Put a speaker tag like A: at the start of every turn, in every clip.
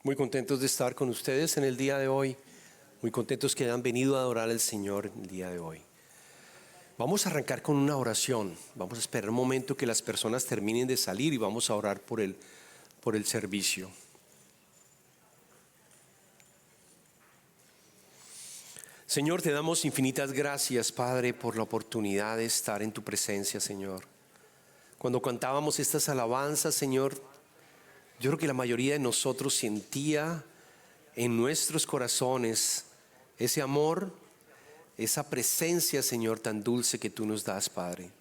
A: Muy contentos de estar con ustedes en el día de hoy. Muy contentos que hayan venido a adorar al Señor el día de hoy. Vamos a arrancar con una oración. Vamos a esperar un momento que las personas terminen de salir y vamos a orar por el servicio. Señor, te damos infinitas gracias, Padre, por la oportunidad de estar en tu presencia, Señor. Cuando cantábamos estas alabanzas, Señor, yo creo que la mayoría de nosotros sentía en nuestros corazones ese amor, esa presencia, Señor, tan dulce que tú nos das, Padre.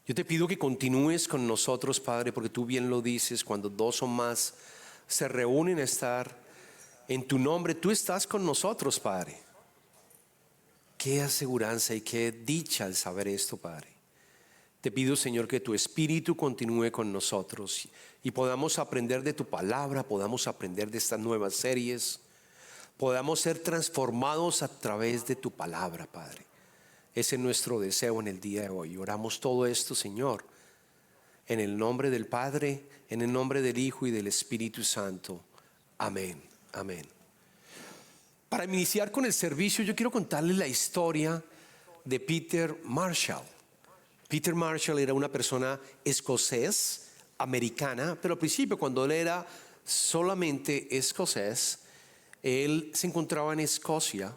A: Yo te pido que continúes con nosotros, Padre, porque tú bien lo dices, cuando dos o más se reúnen a estar en tu nombre, tú estás con nosotros, Padre. Qué aseguranza y qué dicha al saber esto, Padre. Te pido, Señor, que tu Espíritu continúe con nosotros y podamos aprender de tu palabra, podamos aprender de estas nuevas series, podamos ser transformados a través de tu palabra, Padre. Ese es nuestro deseo en el día de hoy. Oramos todo esto, Señor, en el nombre del Padre, en el nombre del Hijo y del Espíritu Santo. Amén, amén. Para iniciar con el servicio, yo quiero contarles la historia de Peter Marshall. Peter Marshall era una persona escocés, americana, pero al principio, cuando él era solamente escocés, él se encontraba en Escocia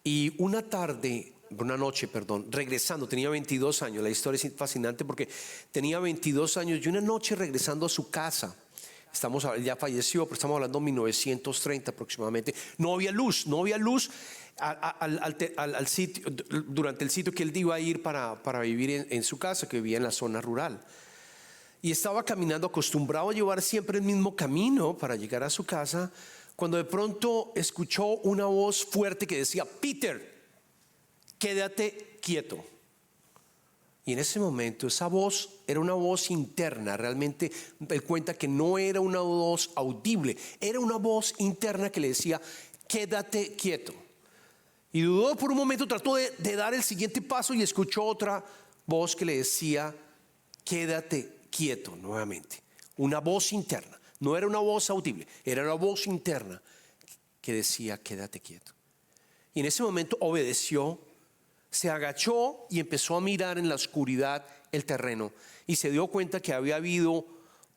A: y una noche, regresando, tenía 22 años. La historia es fascinante porque tenía 22 años y una noche regresando a su casa. Ya falleció, pero estamos hablando de 1930 aproximadamente. No había luz al sitio, durante el sitio que él iba a ir para vivir en su casa, que vivía en la zona rural. Y estaba caminando, acostumbrado a llevar siempre el mismo camino para llegar a su casa, cuando de pronto escuchó una voz fuerte que decía: Peter, quédate quieto. Y en ese momento esa voz era una voz interna. Realmente él cuenta que no era una voz audible, era una voz interna que le decía: quédate quieto. Y dudó por un momento, trató de dar el siguiente paso y escuchó otra voz que le decía: quédate quieto nuevamente. Una voz interna, no era una voz audible, era una voz interna que decía: quédate quieto. Y en ese momento obedeció. Se agachó y empezó a mirar en la oscuridad el terreno y se dio cuenta que había habido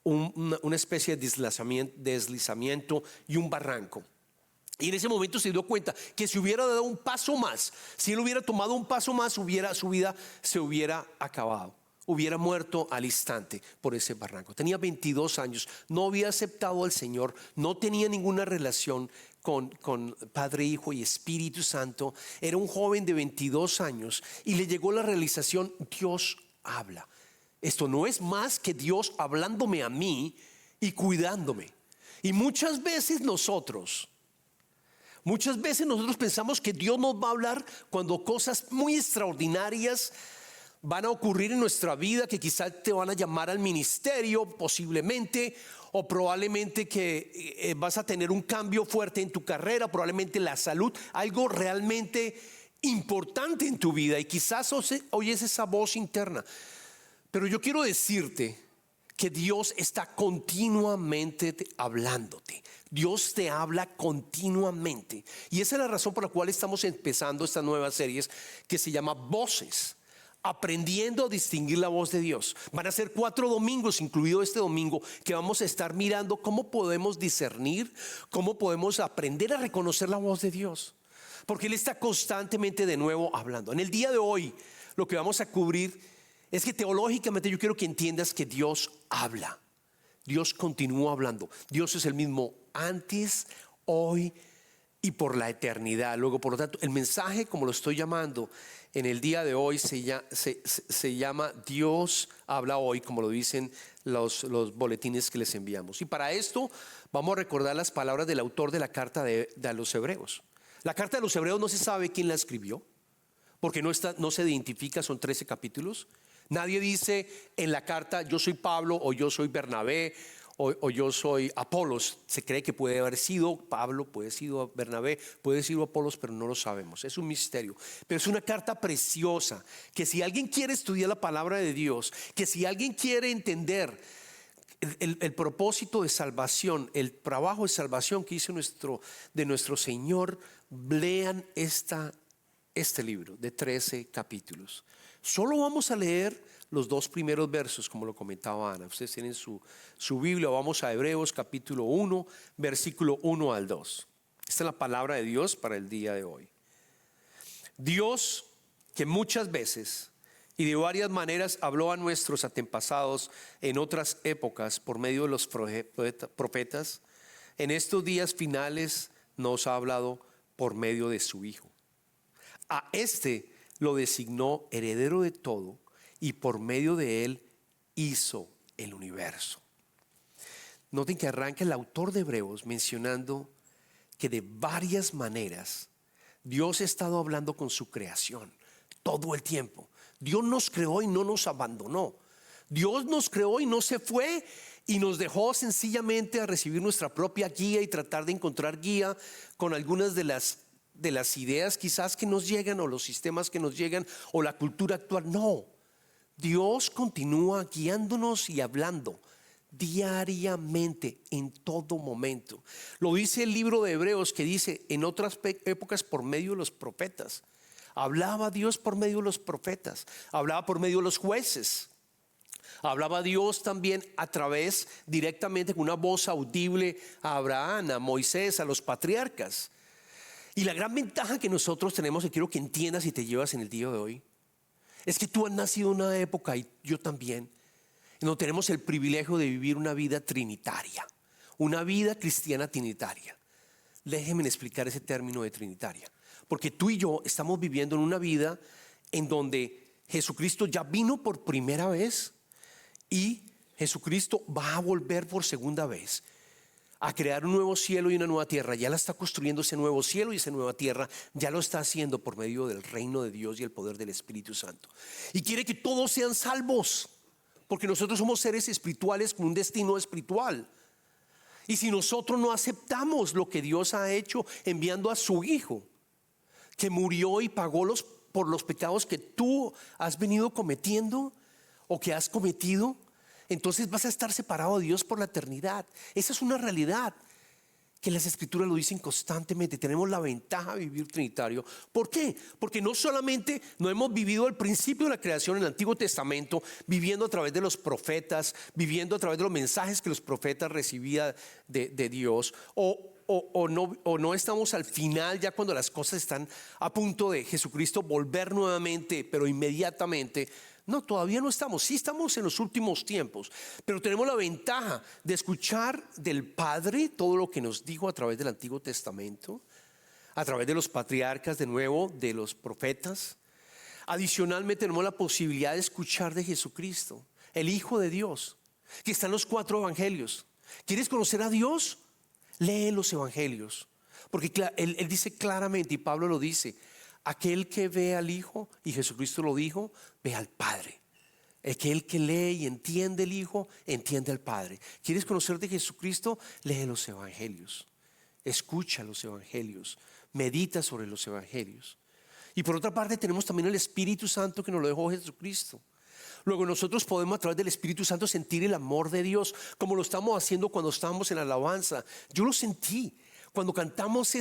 A: una especie de deslizamiento y un barranco. Y en ese momento se dio cuenta que si hubiera dado un paso más, si él hubiera tomado un paso más, su vida se hubiera acabado. Hubiera muerto al instante por ese barranco. Tenía 22 años, no había aceptado al Señor, no tenía ninguna relación con Padre, Hijo y Espíritu Santo. Era un joven de 22 años y le llegó la realización: Dios habla. Esto no es más que Dios hablándome a mí y cuidándome. Y muchas veces nosotros pensamos que Dios nos va a hablar cuando cosas muy extraordinarias van a ocurrir en nuestra vida, que quizás te van a llamar al ministerio posiblemente, o probablemente que vas a tener un cambio fuerte en tu carrera, probablemente la salud, algo realmente importante en tu vida, y quizás oyes esa voz interna. Pero yo quiero decirte que Dios está continuamente hablándote. Dios te habla continuamente, y esa es la razón por la cual estamos empezando estas nuevas series que se llama Voces, aprendiendo a distinguir la voz de Dios. Van a ser 4 domingos, incluido este domingo, que vamos a estar mirando cómo podemos discernir, cómo podemos aprender a reconocer la voz de Dios, porque Él está constantemente de nuevo hablando. En el día de hoy lo que vamos a cubrir es que teológicamente yo quiero que entiendas que Dios habla. Dios continúa hablando. Dios es el mismo antes, hoy y por la eternidad. Luego, por lo tanto, el mensaje, como lo estoy llamando en el día de hoy, se llama Dios habla hoy, como lo dicen los boletines que les enviamos. Y para esto vamos a recordar las palabras del autor de la carta de los Hebreos. La carta de los Hebreos no se sabe quién la escribió, porque no se identifica, son 13 capítulos. Nadie dice en la carta: yo soy Pablo, o yo soy Bernabé, o yo soy Apolos. Se cree que puede haber sido Pablo, puede haber sido Bernabé, puede haber sido Apolos, pero no lo sabemos. Es un misterio. Pero es una carta preciosa, que si alguien quiere estudiar la palabra de Dios, que si alguien quiere entender El propósito de salvación, el trabajo de salvación que hizo de nuestro Señor. Lean este libro de 13 capítulos. Solo vamos a leer los 2 primeros versos, como lo comentaba Ana. Ustedes tienen su Biblia. Vamos a Hebreos capítulo 1, versículo 1 al 2. Esta es la palabra de Dios para el día de hoy. Dios, que muchas veces y de varias maneras habló a nuestros antepasados en otras épocas por medio de los profetas, en estos días finales nos ha hablado por medio de su Hijo. A este lo designó heredero de todo y por medio de él hizo el universo. Noten que arranca el autor de Hebreos mencionando que de varias maneras Dios ha estado hablando con su creación todo el tiempo. Dios nos creó y no nos abandonó. Dios nos creó y no se fue y nos dejó sencillamente a recibir nuestra propia guía y tratar de encontrar guía con algunas de las ideas quizás que nos llegan, o los sistemas que nos llegan, o la cultura actual. No, Dios continúa guiándonos y hablando diariamente, en todo momento. Lo dice el libro de Hebreos, que dice: en otras épocas por medio de los profetas. Hablaba Dios por medio de los profetas, hablaba por medio de los jueces, hablaba Dios también a través directamente con una voz audible a Abraham, a Moisés, a los patriarcas. Y la gran ventaja que nosotros tenemos, y quiero que entiendas y te llevas en el día de hoy, es que tú has nacido en una época, y yo también, en donde tenemos el privilegio de vivir una vida trinitaria, una vida cristiana trinitaria. Déjenme explicar ese término de trinitaria, porque tú y yo estamos viviendo en una vida en donde Jesucristo ya vino por primera vez y Jesucristo va a volver por segunda vez a crear un nuevo cielo y una nueva tierra. Ya la está construyendo, ese nuevo cielo y esa nueva tierra. Ya lo está haciendo por medio del reino de Dios y el poder del Espíritu Santo. Y quiere que todos sean salvos, porque nosotros somos seres espirituales con un destino espiritual. Y si nosotros no aceptamos lo que Dios ha hecho enviando a su Hijo, que murió y pagó por los pecados que tú has venido cometiendo o que has cometido, entonces vas a estar separado de Dios por la eternidad. Esa es una realidad que las Escrituras lo dicen constantemente. Tenemos la ventaja de vivir trinitario. ¿Por qué? Porque no solamente no hemos vivido el principio de la creación en el Antiguo Testamento, viviendo a través de los profetas, viviendo a través de los mensajes que los profetas recibían de Dios, o no estamos al final, ya cuando las cosas están a punto de Jesucristo volver nuevamente, pero inmediatamente. No, todavía no estamos. Sí estamos en los últimos tiempos, pero tenemos la ventaja de escuchar del Padre todo lo que nos dijo a través del Antiguo Testamento, a través de los patriarcas, de nuevo, de los profetas. Adicionalmente tenemos la posibilidad de escuchar de Jesucristo, el Hijo de Dios, que está en los 4 evangelios. ¿Quieres conocer a Dios? Lee los evangelios, porque él dice claramente, y Pablo lo dice: aquel que ve al Hijo, y Jesucristo lo dijo, ve al Padre. Aquel que lee y entiende el Hijo, entiende al Padre. ¿Quieres conocer de Jesucristo? Lee los evangelios, escucha los evangelios, medita sobre los evangelios. Y por otra parte tenemos también el Espíritu Santo, que nos lo dejó Jesucristo. Luego nosotros podemos a través del Espíritu Santo sentir el amor de Dios, como lo estamos haciendo cuando estamos en alabanza. Yo lo sentí cuando cantamos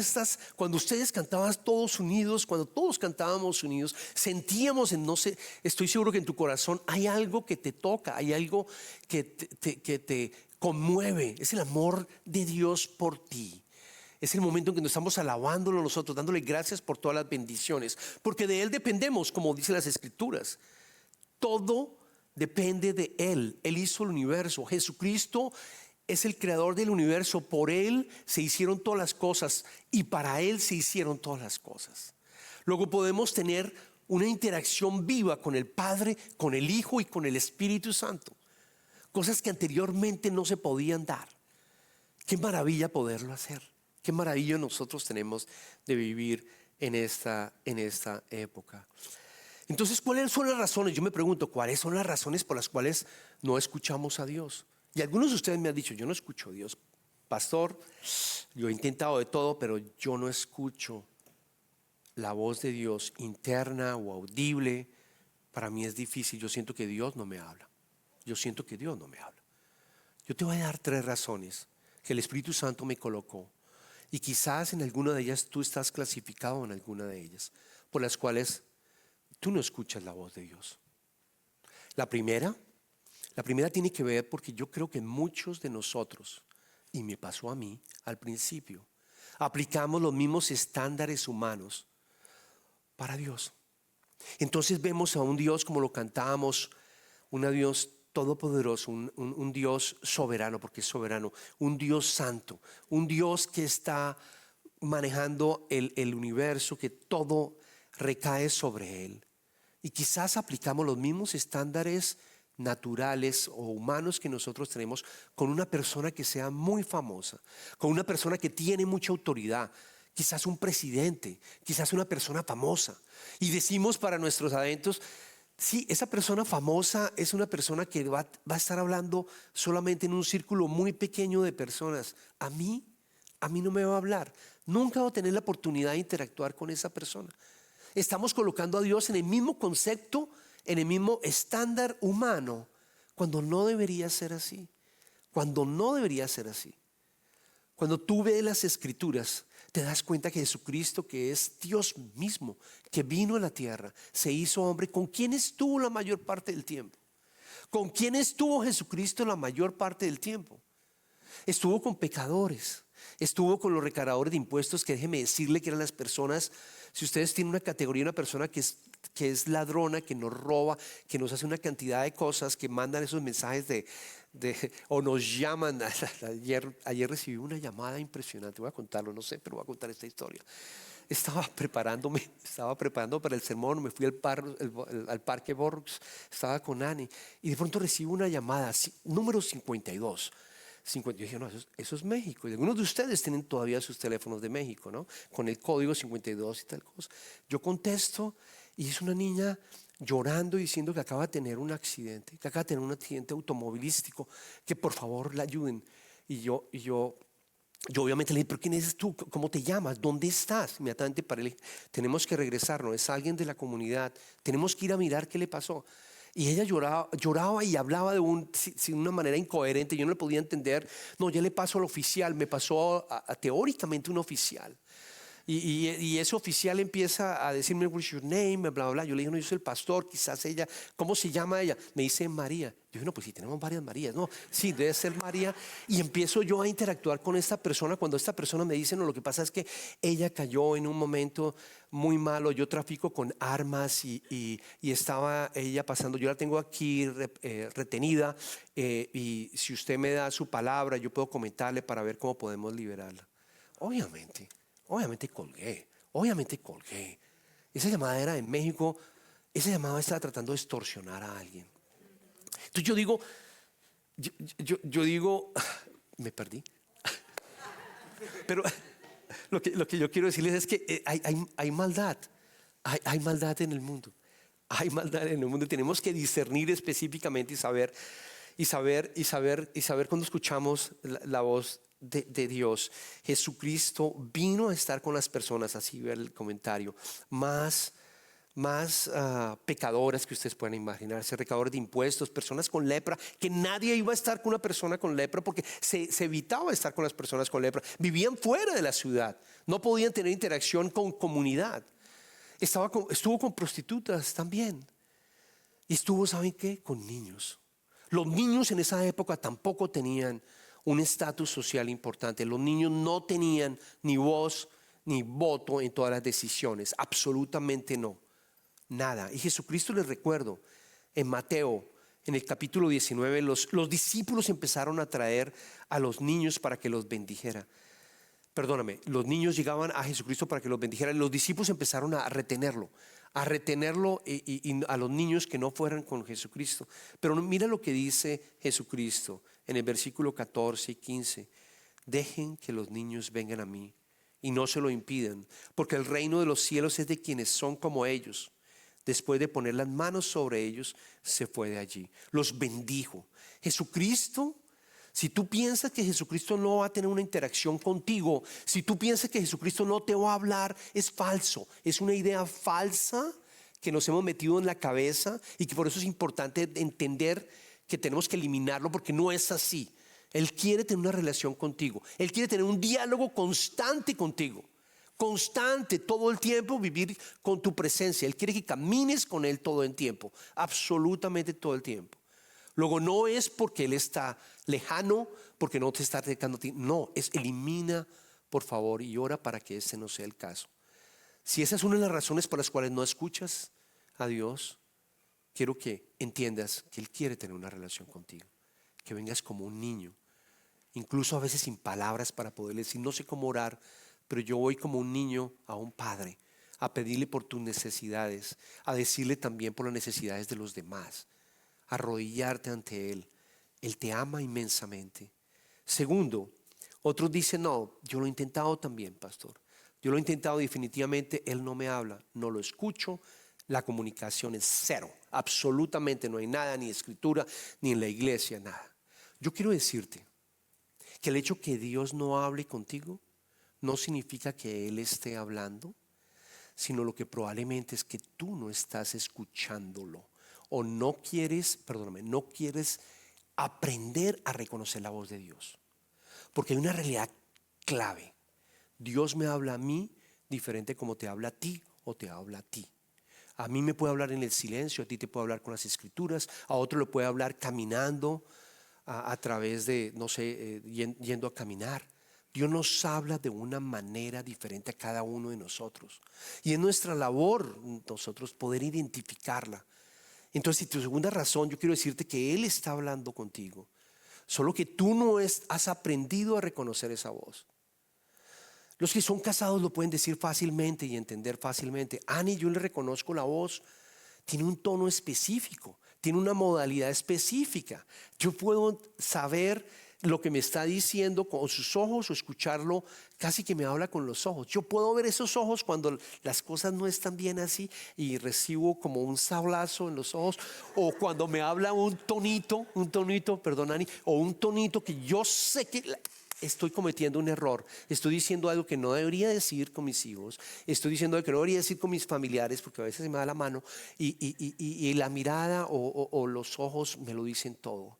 A: cuando ustedes cantaban todos unidos, cuando todos cantábamos unidos, sentíamos, no sé, estoy seguro que en tu corazón hay algo que te toca, hay algo que te conmueve. Es el amor de Dios por ti. Es el momento en que nos estamos alabándolo nosotros, dándole gracias por todas las bendiciones, porque de Él dependemos, como dicen las Escrituras. Todo depende de Él. Él hizo el universo. Jesucristo es el creador del universo. Por Él se hicieron todas las cosas y para Él se hicieron todas las cosas. Luego podemos tener una interacción viva con el Padre, con el Hijo y con el Espíritu Santo. Cosas que anteriormente no se podían dar. Qué maravilla poderlo hacer. Qué maravilla nosotros tenemos de vivir en esta época. Entonces, ¿cuáles son las razones? Yo me pregunto, ¿cuáles son las razones por las cuales no escuchamos a Dios? Y algunos de ustedes me han dicho: yo no escucho a Dios, pastor, yo he intentado de todo, pero yo no escucho la voz de Dios interna o audible. Para mí es difícil, yo siento que Dios no me habla. Yo siento que Dios no me habla. Yo te voy a dar 3 razones que el Espíritu Santo me colocó. Y quizás en alguna de ellas tú estás clasificado en alguna de ellas, por las cuales tú no escuchas la voz de Dios. La primera tiene que ver porque yo creo que muchos de nosotros, y me pasó a mí al principio, aplicamos los mismos estándares humanos para Dios. Entonces vemos a un Dios como lo cantábamos, un Dios todopoderoso, un Dios soberano, porque es soberano, un Dios santo, un Dios que está manejando el universo, que todo recae sobre Él. Y quizás aplicamos los mismos estándares naturales o humanos que nosotros tenemos con una persona que sea muy famosa, con una persona que tiene mucha autoridad, quizás un presidente, quizás una persona famosa. Y decimos para nuestros adentros, sí, esa persona famosa es una persona que va a estar hablando solamente en un círculo muy pequeño de personas. A mí no me va a hablar. Nunca voy a tener la oportunidad de interactuar con esa persona. Estamos colocando a Dios en el mismo concepto, en el mismo estándar humano, cuando no debería ser así. Cuando no debería ser así. Cuando tú ves las Escrituras, te das cuenta que Jesucristo, que es Dios mismo, que vino a la tierra, se hizo hombre. ¿Con quién estuvo la mayor parte del tiempo? ¿Con quién estuvo Jesucristo la mayor parte del tiempo? Estuvo con pecadores, estuvo con los recaudadores de impuestos, que déjeme decirle que eran las personas, si ustedes tienen una categoría, una persona que es ladrona, que nos roba, que nos hace una cantidad de cosas, que mandan esos mensajes o nos llaman. Ayer recibí una llamada impresionante, voy a contarlo, no sé, pero voy a contar esta historia. Estaba preparando para el sermón, me fui al parque Borges, estaba con Ani y de pronto recibo una llamada, número 52. Yo dije, no, eso es México. Y algunos de ustedes tienen todavía sus teléfonos de México, ¿no? Con el código 52 y tal cosa. Yo contesto y es una niña llorando, diciendo que acaba de tener un accidente, automovilístico, que por favor la ayuden. Y yo obviamente le dije, pero ¿quién eres tú? ¿Cómo te llamas? ¿Dónde estás? Inmediatamente paré, tenemos que regresarnos, es alguien de la comunidad, tenemos que ir a mirar qué le pasó. Y ella lloraba y hablaba de una manera incoherente, yo no le podía entender. No, ya le pasó al oficial, me pasó a teóricamente un oficial. Y ese oficial empieza a decirme, what's your name, bla, bla, bla. Yo le digo, no, yo soy el pastor, quizás ella, ¿cómo se llama ella? Me dice María. Yo dije, no, pues sí, tenemos varias Marías. No, sí, debe ser María. Y empiezo yo a interactuar con esta persona. Cuando esta persona me dice, no, lo que pasa es que ella cayó en un momento muy malo. Yo trafico con armas y estaba ella pasando. Yo la tengo aquí retenida. Y si usted me da su palabra, yo puedo comentarle para ver cómo podemos liberarla. Obviamente colgué. Esa llamada era en México. Esa llamada estaba tratando de extorsionar a alguien. Entonces yo digo, me perdí. Pero lo que yo quiero decirles es que hay maldad. Hay maldad en el mundo. Hay maldad en el mundo. Tenemos que discernir específicamente y saber cuando escuchamos la voz de Dios. Jesucristo vino a estar con las personas, así ve el comentario, más pecadoras que ustedes puedan imaginarse, recaudadores de impuestos, personas con lepra, que nadie iba a estar con una persona con lepra porque se evitaba estar con las personas con lepra. Vivían fuera de la ciudad, no podían tener interacción con comunidad. Estuvo con prostitutas también. Y estuvo, ¿saben qué? Con niños. Los niños en esa época tampoco tenían un estatus social importante. Los niños no tenían ni voz ni voto en todas las decisiones, absolutamente no, nada. Y Jesucristo, les recuerdo, en Mateo, en el capítulo 19, los discípulos empezaron a traer a los niños para que los bendijera. Los niños llegaban a Jesucristo para que los bendijera. Los discípulos empezaron a retenerlo y a los niños que no fueran con Jesucristo. Pero mira lo que dice Jesucristo en el versículo 14 y 15. Dejen que los niños vengan a mí y no se lo impidan, porque el reino de los cielos es de quienes son como ellos. Después de poner las manos sobre ellos, se fue de allí. Los bendijo. Jesucristo, si tú piensas que Jesucristo no va a tener una interacción contigo, si tú piensas que Jesucristo no te va a hablar, es falso. Es una idea falsa que nos hemos metido en la cabeza y que por eso es importante entender que tenemos que eliminarlo, porque no es así. Él quiere tener una relación contigo. Él quiere tener un diálogo constante contigo. Constante, todo el tiempo, vivir con tu presencia. Él quiere que camines con Él todo el tiempo. Absolutamente todo el tiempo. Luego no es porque Él está lejano, porque no te está dedicando a ti. No, es elimina, por favor, y ora para que ese no sea el caso. Si esa es una de las razones por las cuales no escuchas a Dios, quiero que entiendas que Él quiere tener una relación contigo. Que vengas como un niño, incluso a veces sin palabras para poder decir, no sé cómo orar, pero yo voy como un niño a un padre, a pedirle por tus necesidades, a decirle también por las necesidades de los demás, a arrodillarte ante Él. Él te ama inmensamente. Segundo, otros dicen, no, yo lo he intentado también, pastor. Yo lo he intentado definitivamente, Él no me habla, no lo escucho, la comunicación es cero, absolutamente no hay nada, ni escritura, ni en la iglesia, nada. Yo quiero decirte que el hecho que Dios no hable contigo no significa que Él esté hablando, sino lo que probablemente es que tú no estás escuchándolo o no quieres, perdóname, no quieres aprender a reconocer la voz de Dios. Porque hay una realidad clave. Dios me habla a mí diferente como te habla a ti o te habla a ti. A mí me puede hablar en el silencio, a ti te puede hablar con las escrituras, a otro le puede hablar caminando a través de, no sé, yendo a caminar. Dios nos habla de una manera diferente a cada uno de nosotros. Y es nuestra labor nosotros poder identificarla. Entonces, si tu segunda razón, yo quiero decirte que Él está hablando contigo. Solo que tú no has aprendido a reconocer esa voz. Los que son casados lo pueden decir fácilmente y entender fácilmente. Ani, yo le reconozco la voz. Tiene un tono específico, tiene una modalidad específica. Yo puedo saber lo que me está diciendo con sus ojos o escucharlo casi que me habla con los ojos. Yo puedo ver esos ojos cuando las cosas no están bien así y recibo como un sablazo en los ojos, o cuando me habla un tonito, perdón Ani, o un tonito que yo sé que estoy cometiendo un error, estoy diciendo algo que no debería decir con mis hijos, estoy diciendo algo que no debería decir con mis familiares, porque a veces se me da la mano y la mirada o los ojos me lo dicen todo.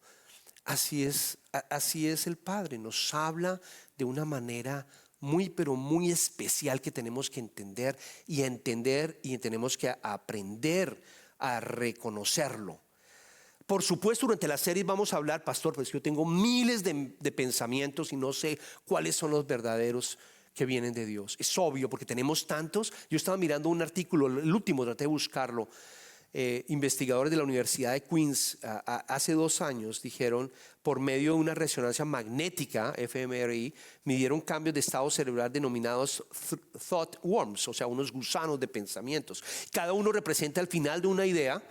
A: Así es el Padre, nos habla de una manera muy pero muy especial que tenemos que entender y tenemos que aprender a reconocerlo. Por supuesto, durante la serie vamos a hablar, pastor, pues yo tengo miles de pensamientos y no sé cuáles son los verdaderos que vienen de Dios. Es obvio porque tenemos tantos. Yo estaba mirando un artículo, el último, traté de buscarlo. Investigadores de la Universidad de Queens hace 2 años dijeron, por medio de una resonancia magnética, fMRI, midieron cambios de estado cerebral denominados thought worms, o sea, unos gusanos de pensamientos. Cada uno representa el final de una idea,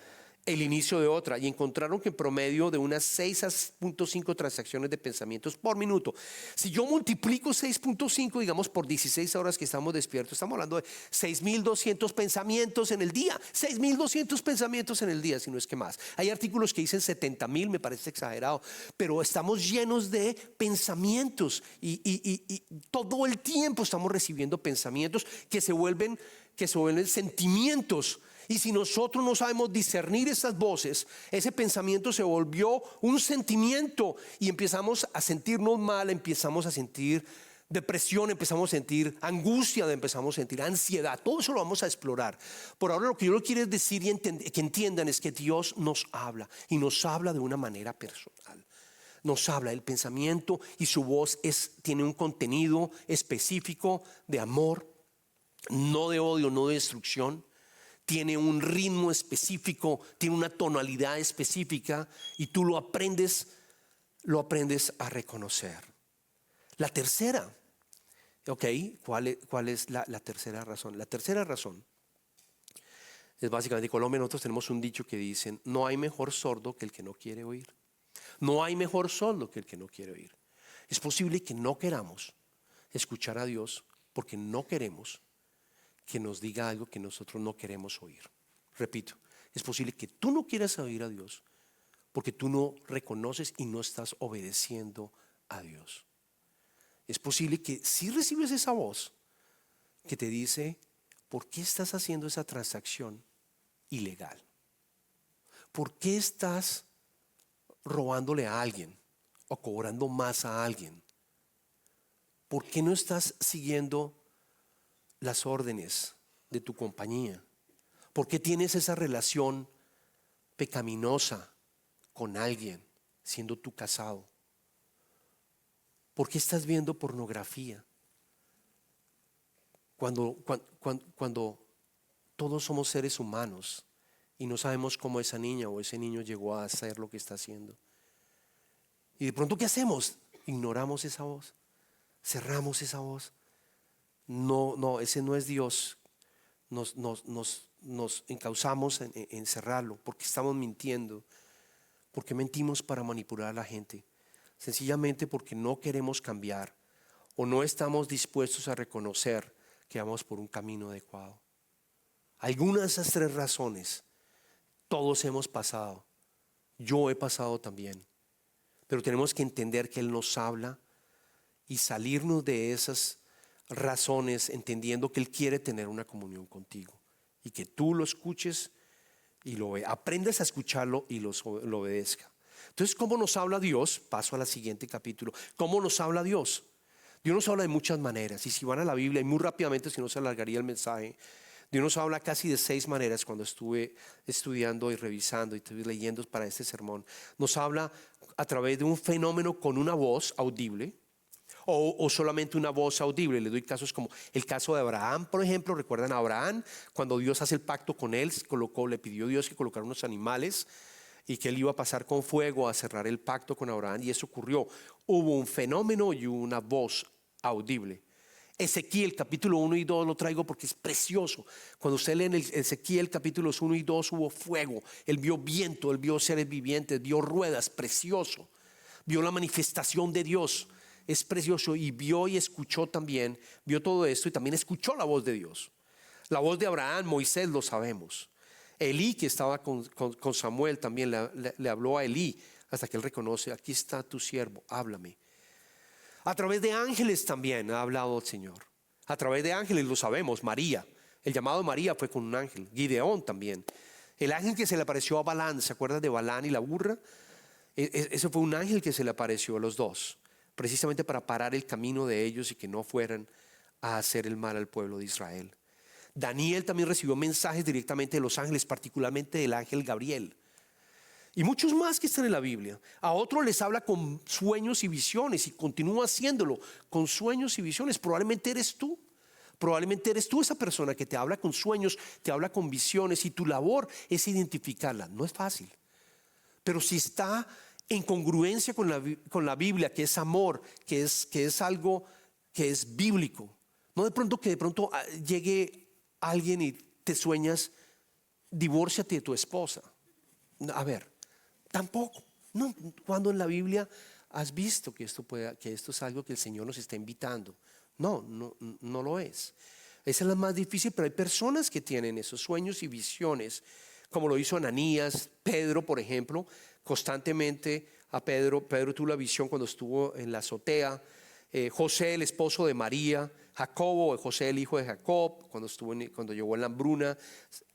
A: el inicio de otra, y encontraron que en promedio de unas 6.5 transacciones de pensamientos por minuto. Si yo multiplico 6.5, digamos, por 16 horas que estamos despiertos, estamos hablando de 6.200 pensamientos en el día. 6.200 pensamientos en el día, si no es que más. Hay artículos que dicen 70.000, me parece exagerado, pero estamos llenos de pensamientos y todo el tiempo estamos recibiendo pensamientos que se vuelven sentimientos. Y si nosotros no sabemos discernir esas voces, ese pensamiento se volvió un sentimiento y empezamos a sentirnos mal, empezamos a sentir depresión, empezamos a sentir angustia, empezamos a sentir ansiedad. Todo eso lo vamos a explorar. Por ahora lo que yo quiero decir y que entiendan es que Dios nos habla y nos habla de una manera personal. Nos habla el pensamiento y su voz tiene un contenido específico de amor, no de odio, no de destrucción. Tiene un ritmo específico, tiene una tonalidad específica y tú lo aprendes a reconocer. La tercera, ok, ¿cuál es la tercera razón? La tercera razón es básicamente, en Colombia nosotros tenemos un dicho que dicen, no hay mejor sordo que el que no quiere oír. No hay mejor sordo que el que no quiere oír. Es posible que no queramos escuchar a Dios porque no queremos que nos diga algo que nosotros no queremos oír. Repito, es posible que tú no quieras oír a Dios porque tú no reconoces y no estás obedeciendo a Dios. Es posible que si recibes esa voz que te dice, ¿por qué estás haciendo esa transacción ilegal? ¿Por qué estás robándole a alguien? o cobrando más a alguien? ¿Por qué no estás siguiendo las órdenes de tu compañía? ¿Por qué tienes esa relación pecaminosa con alguien siendo tú casado? ¿Por qué estás viendo pornografía? Cuando todos somos seres humanos y no sabemos cómo esa niña o ese niño llegó a hacer lo que está haciendo. Y de pronto, ¿qué hacemos? Ignoramos esa voz, cerramos esa voz. No, ese no es Dios. Nos encauzamos en cerrarlo porque estamos mintiendo. Porque mentimos para manipular a la gente. Sencillamente porque no queremos cambiar o no estamos dispuestos a reconocer que vamos por un camino adecuado. Algunas de esas tres razones todos hemos pasado. Yo he pasado también. Pero tenemos que entender que Él nos habla y salirnos de esas razones entendiendo que Él quiere tener una comunión contigo y que tú lo escuches y aprendas a escucharlo y lo obedezca. Entonces, ¿cómo nos habla Dios? Paso al siguiente capítulo. ¿Cómo nos habla Dios? Dios nos habla de muchas maneras. Y si van a la Biblia, y muy rápidamente, si no se alargaría el mensaje, Dios nos habla casi de 6 maneras cuando estuve estudiando y revisando y estuve leyendo para este sermón. Nos habla a través de un fenómeno con una voz audible. O solamente una voz audible. Le doy casos como el caso de Abraham, por ejemplo. ¿Recuerdan a Abraham? Cuando Dios hace el pacto con él, le pidió a Dios que colocara unos animales y que él iba a pasar con fuego a cerrar el pacto con Abraham, y eso ocurrió. Hubo un fenómeno y una voz audible. Ezequiel capítulo 1 y 2 lo traigo porque es precioso. Cuando usted lee en Ezequiel capítulos 1 y 2 hubo fuego, él vio viento, él vio seres vivientes, vio ruedas, precioso. Vio la manifestación de Dios. Es precioso, y vio y escuchó también, vio todo esto y también escuchó la voz de Dios. La voz de Abraham, Moisés, lo sabemos. Elí, que estaba con Samuel, también le habló a Elí hasta que él reconoce: aquí está tu siervo, háblame. A través de ángeles también ha hablado el Señor. A través de ángeles lo sabemos. María, el llamado de María fue con un ángel. Gideón también. El ángel que se le apareció a Balán, ¿se acuerdan de Balán y la burra? Ese fue un ángel que se le apareció a los dos, precisamente para parar el camino de ellos y que no fueran a hacer el mal al pueblo de Israel. Daniel también recibió mensajes directamente de los ángeles, particularmente del ángel Gabriel. Y muchos más que están en la Biblia. A otros les habla con sueños y visiones y continúa haciéndolo con sueños y visiones. Probablemente eres tú. Probablemente eres tú esa persona que te habla con sueños, te habla con visiones, y tu labor es identificarla. No es fácil. Pero si está en congruencia con la Biblia, que es amor, que es algo que es bíblico. No de pronto llegue alguien y te sueñas: divórciate de tu esposa. A ver, tampoco. No, cuando en la Biblia has visto que esto es algo que el Señor nos está invitando. No lo es. Esa es la más difícil, pero hay personas que tienen esos sueños y visiones, como lo hizo Ananías. Pedro, por ejemplo, constantemente a Pedro tuvo la visión cuando estuvo en la azotea. José, el esposo de María. Jacobo, José, el hijo de Jacob, cuando llegó en la hambruna.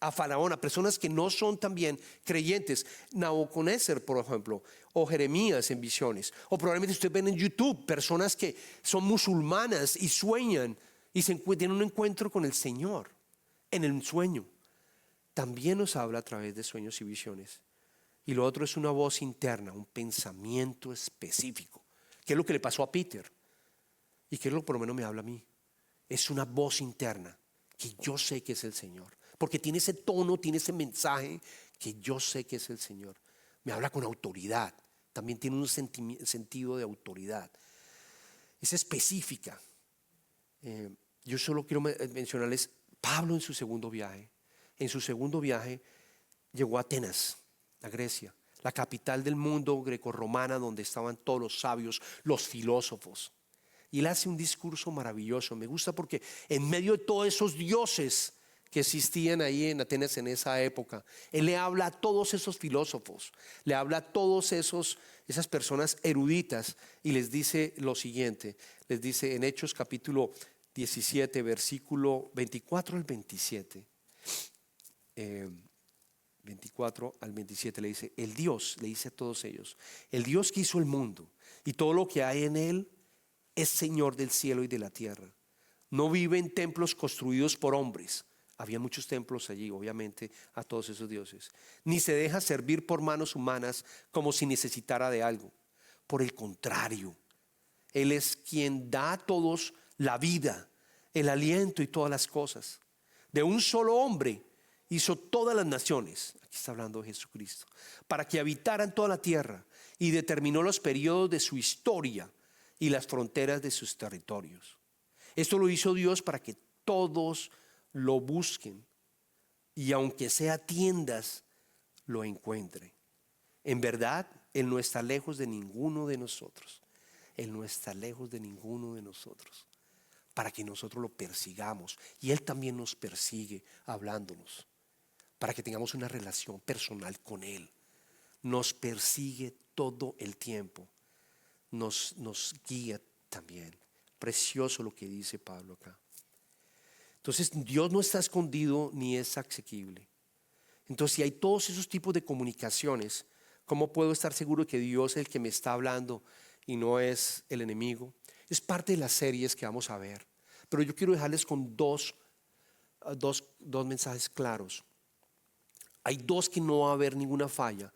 A: A Faraón, a personas que no son también creyentes. Nabucodonosor, por ejemplo, o Jeremías en visiones. O probablemente ustedes ven en YouTube personas que son musulmanas y sueñan y tienen un encuentro con el Señor en el sueño. También nos habla a través de sueños y visiones. Y lo otro es una voz interna, un pensamiento específico. ¿Qué es lo que le pasó a Peter? ¿Y qué es lo que por lo menos me habla a mí? Es una voz interna que yo sé que es el Señor, porque tiene ese tono, tiene ese mensaje que yo sé que es el Señor. Me habla con autoridad, también tiene un sentido de autoridad. Es específica. Yo solo quiero mencionarles Pablo en su segundo viaje. En su segundo viaje llegó a Atenas, a Grecia, la capital del mundo grecorromana, donde estaban todos los sabios, los filósofos. Y él hace un discurso maravilloso. Me gusta porque en medio de todos esos dioses que existían ahí en Atenas en esa época, él le habla a todos esos filósofos, le habla a todos esas personas eruditas, y les dice lo siguiente. Les dice en Hechos capítulo 17, versículo 24 al 27. 24 al 27 le dice, el Dios, le dice a todos ellos, el Dios que hizo el mundo y todo lo que hay en él es Señor del cielo y de la tierra. No vive en templos construidos por hombres. Había muchos templos allí, obviamente, a todos esos dioses. Ni se deja servir por manos humanas como si necesitara de algo. Por el contrario, Él es quien da a todos la vida, el aliento y todas las cosas. De un solo hombre hizo todas las naciones, aquí está hablando de Jesucristo, para que habitaran toda la tierra, y determinó los periodos de su historia y las fronteras de sus territorios. Esto lo hizo Dios para que todos lo busquen y aunque sea tiendas, lo encuentren. En verdad, Él no está lejos de ninguno de nosotros. Él no está lejos de ninguno de nosotros para que nosotros lo persigamos. Y Él también nos persigue hablándonos para que tengamos una relación personal con Él. Nos persigue todo el tiempo. Nos guía también. Precioso lo que dice Pablo acá. Entonces Dios no está escondido ni es asequible. Entonces si hay todos esos tipos de comunicaciones, ¿cómo puedo estar seguro que Dios es el que me está hablando y no es el enemigo? Es parte de las series que vamos a ver. Pero yo quiero dejarles con dos mensajes claros. Hay dos que no va a haber ninguna falla.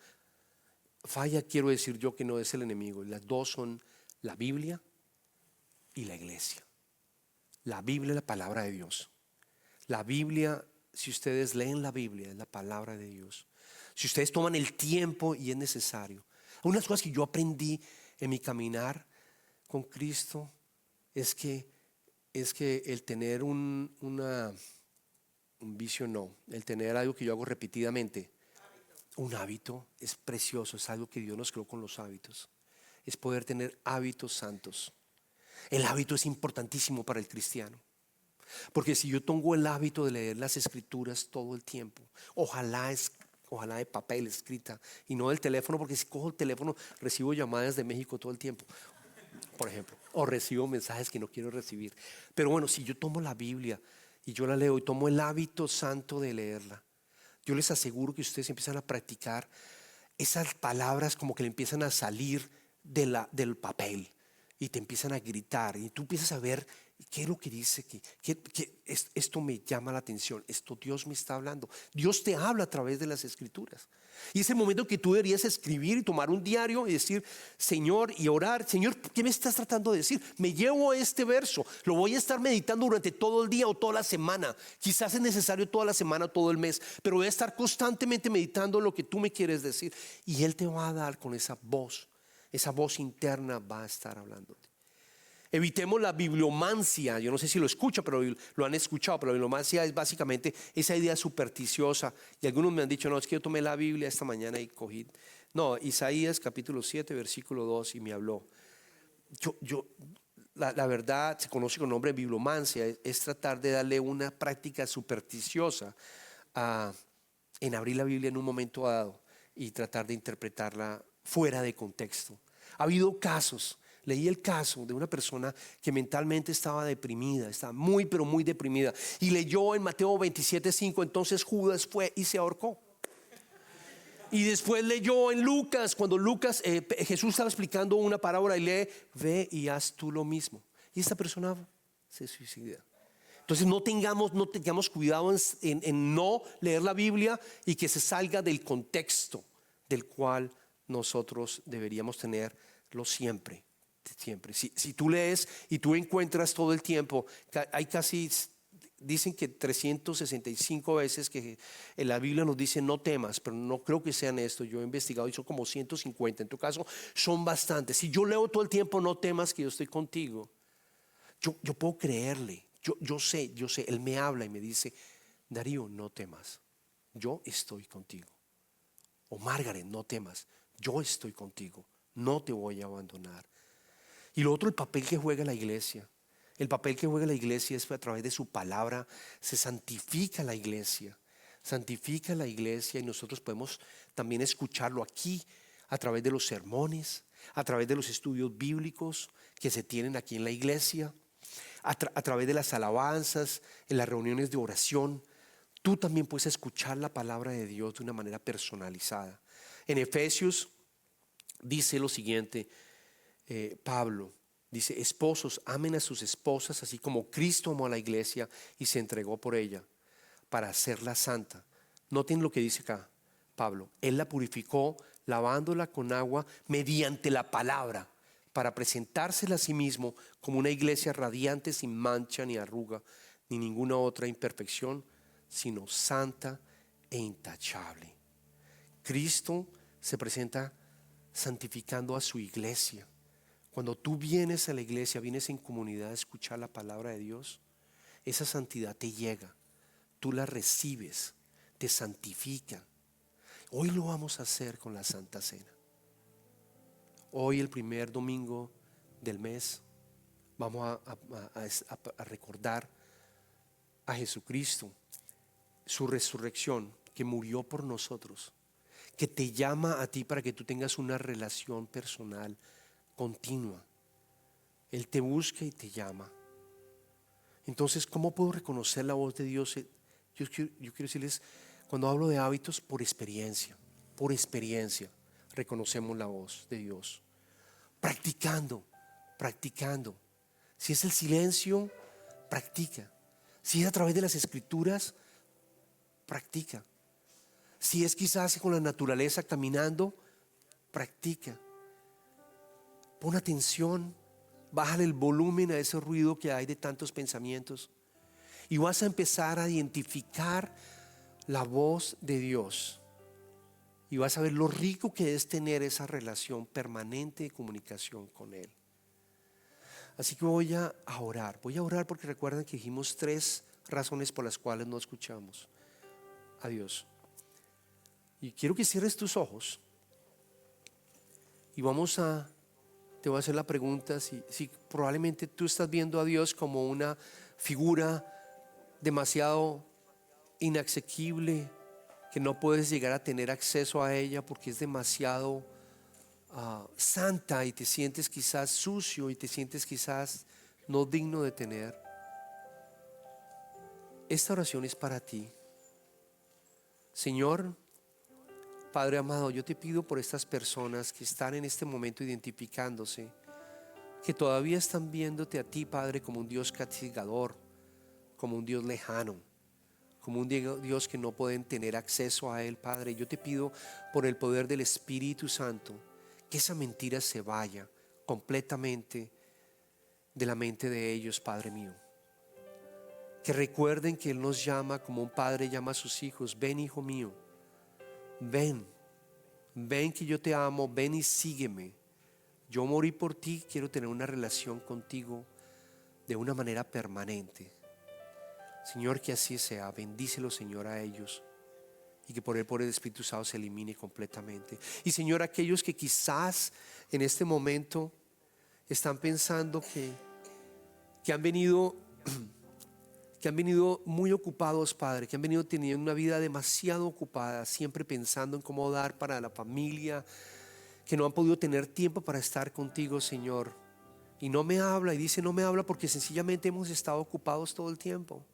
A: Falla quiero decir yo que no es el enemigo. Las dos son la Biblia y la iglesia. La Biblia es la palabra de Dios. La Biblia, si ustedes leen la Biblia, es la palabra de Dios. Si ustedes toman el tiempo y es necesario. Unas cosas que yo aprendí en mi caminar con Cristo es que el tener un vicio, no, el tener algo que yo hago repetidamente, un hábito es precioso, es algo que Dios nos creó con los hábitos. Es poder tener hábitos santos. El hábito es importantísimo para el cristiano. Porque si yo tengo el hábito de leer las escrituras todo el tiempo, ojalá de papel escrita y no del teléfono, porque si cojo el teléfono recibo llamadas de México todo el tiempo, por ejemplo, o recibo mensajes que no quiero recibir. Pero bueno, si yo tomo la Biblia y yo la leo y tomo el hábito santo de leerla, yo les aseguro que ustedes empiezan a practicar esas palabras como que le empiezan a salir del papel y te empiezan a gritar y tú empiezas a ver qué es lo que dice, esto me llama la atención, esto Dios me está hablando. Dios te habla a través de las escrituras. Y es el momento que tú deberías escribir y tomar un diario y decir, Señor, y orar, Señor, ¿qué me estás tratando de decir? Me llevo a este verso, lo voy a estar meditando durante todo el día o toda la semana. Quizás es necesario toda la semana, todo el mes, pero voy a estar constantemente meditando lo que tú me quieres decir. Y Él te va a dar con esa voz interna va a estar hablándote. Evitemos la bibliomancia. Yo no sé si lo escuchan, pero lo han escuchado. Pero la bibliomancia es básicamente esa idea supersticiosa. Y algunos me han dicho, no, es que yo tomé la Biblia esta mañana y cogí. No, Isaías capítulo 7, versículo 2 y me habló. La verdad se conoce con el nombre de bibliomancia. Es tratar de darle una práctica supersticiosa en abrir la Biblia en un momento dado y tratar de interpretarla fuera de contexto. Ha habido casos. Leí el caso de una persona que mentalmente estaba deprimida, estaba muy pero muy deprimida, y leyó en Mateo 27:5, entonces Judas fue y se ahorcó. Y después leyó en Lucas, cuando Jesús estaba explicando una parábola y lee, ve y haz tú lo mismo. Y esta persona se suicida. Entonces no tengamos cuidado en no leer la Biblia y que se salga del contexto del cual nosotros deberíamos tenerlo siempre. Si tú lees y tú encuentras todo el tiempo, hay casi, dicen que 365 veces que en la Biblia nos dice no temas, pero no creo que sean esto. Yo he investigado y son como 150. En tu caso son bastantes. Si yo leo todo el tiempo no temas que yo estoy contigo, yo puedo creerle. Yo sé, Él me habla y me dice, Darío, no temas, yo estoy contigo. O Margaret, no temas, yo estoy contigo, no te voy a abandonar. Y lo otro, el papel que juega la iglesia. El papel que juega la iglesia es que a través de su palabra se santifica la iglesia. Santifica la iglesia y nosotros podemos también escucharlo aquí a través de los sermones, a través de los estudios bíblicos que se tienen aquí en la iglesia, a través de las alabanzas, en las reuniones de oración. tú también puedes escuchar la palabra de Dios de una manera personalizada. En Efesios dice lo siguiente, Pablo dice: esposos, amen a sus esposas así como Cristo amó a la iglesia y se entregó por ella para hacerla santa. Noten lo que dice acá Pablo: Él la purificó lavándola con agua mediante la palabra, para presentársela a sí mismo como una iglesia radiante, sin mancha ni arruga ni ninguna otra imperfección, sino santa e intachable. Cristo se presenta santificando a su iglesia. Cuando tú vienes a la iglesia, vienes en comunidad a escuchar la palabra de Dios, esa santidad te llega, tú la recibes, te santifica. Hoy lo vamos a hacer con la Santa Cena. Hoy, el primer domingo del mes, vamos a recordar a Jesucristo, su resurrección, que murió por nosotros, que te llama a ti para que tú tengas una relación personal continua. Él te busca y te llama. Entonces, ¿cómo puedo reconocer la voz de Dios? Yo quiero decirles, cuando hablo de hábitos, por experiencia reconocemos la voz de Dios. Practicando. Si es el silencio, practica. Si es a través de las escrituras, practica. Si es quizás con la naturaleza caminando, practica. Pon atención, bájale el volumen a ese ruido que hay de tantos pensamientos y vas a empezar a identificar la voz de Dios. Y vas a ver lo rico que es tener esa relación permanente de comunicación con Él. Así que voy a orar porque recuerden que dijimos 3 razones por las cuales no escuchamos a Dios. Y quiero que cierres tus ojos y te voy a hacer la pregunta, si probablemente tú estás viendo a Dios como una figura demasiado inaccesible, que no puedes llegar a tener acceso a ella porque es demasiado santa, y te sientes quizás sucio y te sientes quizás no digno de tener. Esta oración es para ti. Señor, Padre amado, yo te pido por estas personas que están en este momento identificándose, que todavía están viéndote a ti, Padre, como un Dios castigador, como un Dios lejano, como un Dios que no pueden tener acceso a Él, Padre. Yo te pido por el poder del Espíritu Santo que esa mentira se vaya completamente de la mente de ellos, Padre mío. Que recuerden que Él nos llama como un padre llama a sus hijos: ven, hijo mío, ven que yo te amo, ven y sígueme. Yo morí por ti, quiero tener una relación contigo de una manera permanente. Señor, que así sea. Bendícelo, Señor, a ellos, y que por el Espíritu Santo se elimine completamente. Y Señor, aquellos que quizás en este momento están pensando que han venido muy ocupados, Padre, que han venido teniendo una vida demasiado ocupada, siempre pensando en cómo dar para la familia, que no han podido tener tiempo para estar contigo, Señor. Y no me habla, y dice no me habla porque sencillamente hemos estado ocupados todo el tiempo.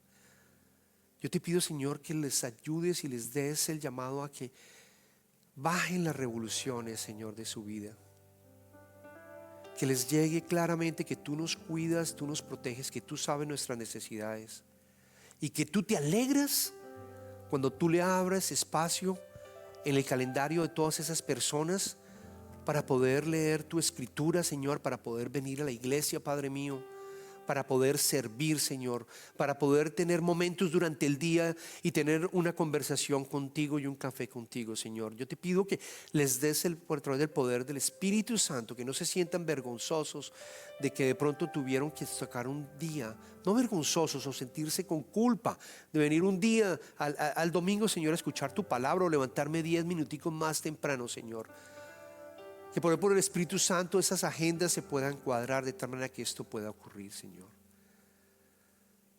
A: Yo te pido, Señor, que les ayudes y les des el llamado a que bajen las revoluciones, Señor, de su vida. Que les llegue claramente que tú nos cuidas, tú nos proteges, que tú sabes nuestras necesidades, y que tú te alegras cuando tú le abras espacio en el calendario de todas esas personas para poder leer tu escritura, Señor, para poder venir a la iglesia, Padre mío, para poder servir, Señor, para poder tener momentos durante el día y tener una conversación contigo y un café contigo, Señor. Yo te pido que les des por través del poder del Espíritu Santo, que no se sientan vergonzosos de que de pronto tuvieron que sacar un día, no vergonzosos o sentirse con culpa de venir un día al domingo, Señor, a escuchar tu palabra, o levantarme 10 minuticos más temprano, Señor. Que por el Espíritu Santo esas agendas se puedan cuadrar de tal manera que esto pueda ocurrir, Señor.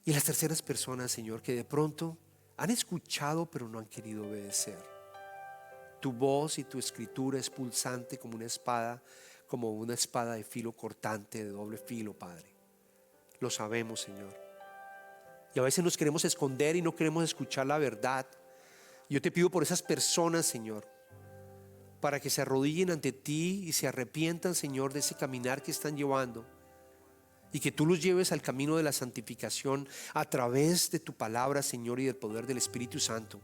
A: Y las terceras personas, Señor, que de pronto han escuchado pero no han querido obedecer. Tu voz y tu escritura es pulsante como una espada de filo cortante, de doble filo, Padre. Lo sabemos, Señor. Y a veces nos queremos esconder y no queremos escuchar la verdad. Yo te pido por esas personas, Señor, para que se arrodillen ante ti y se arrepientan, Señor, de ese caminar que están llevando. Y que tú los lleves al camino de la santificación a través de tu palabra, Señor, y del poder del Espíritu Santo.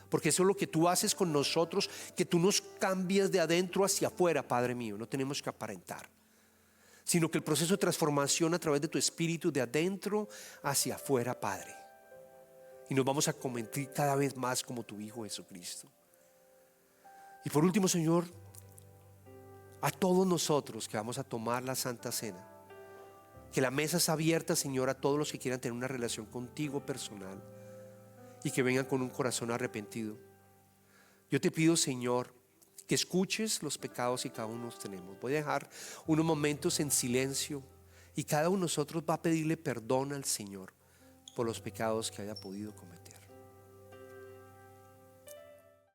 A: Porque eso es lo que tú haces con nosotros, que tú nos cambias de adentro hacia afuera, Padre mío. No tenemos que aparentar, sino que el proceso de transformación a través de tu Espíritu, de adentro hacia afuera, Padre. Y nos vamos a convertir cada vez más como tu Hijo Jesucristo. Y por último, Señor, a todos nosotros que vamos a tomar la Santa Cena, que la mesa es abierta, Señor, a todos los que quieran tener una relación contigo personal y que vengan con un corazón arrepentido. Yo te pido, Señor, que escuches los pecados que cada uno tenemos. Voy a dejar unos momentos en silencio y cada uno de nosotros va a pedirle perdón al Señor por los pecados que haya podido cometer.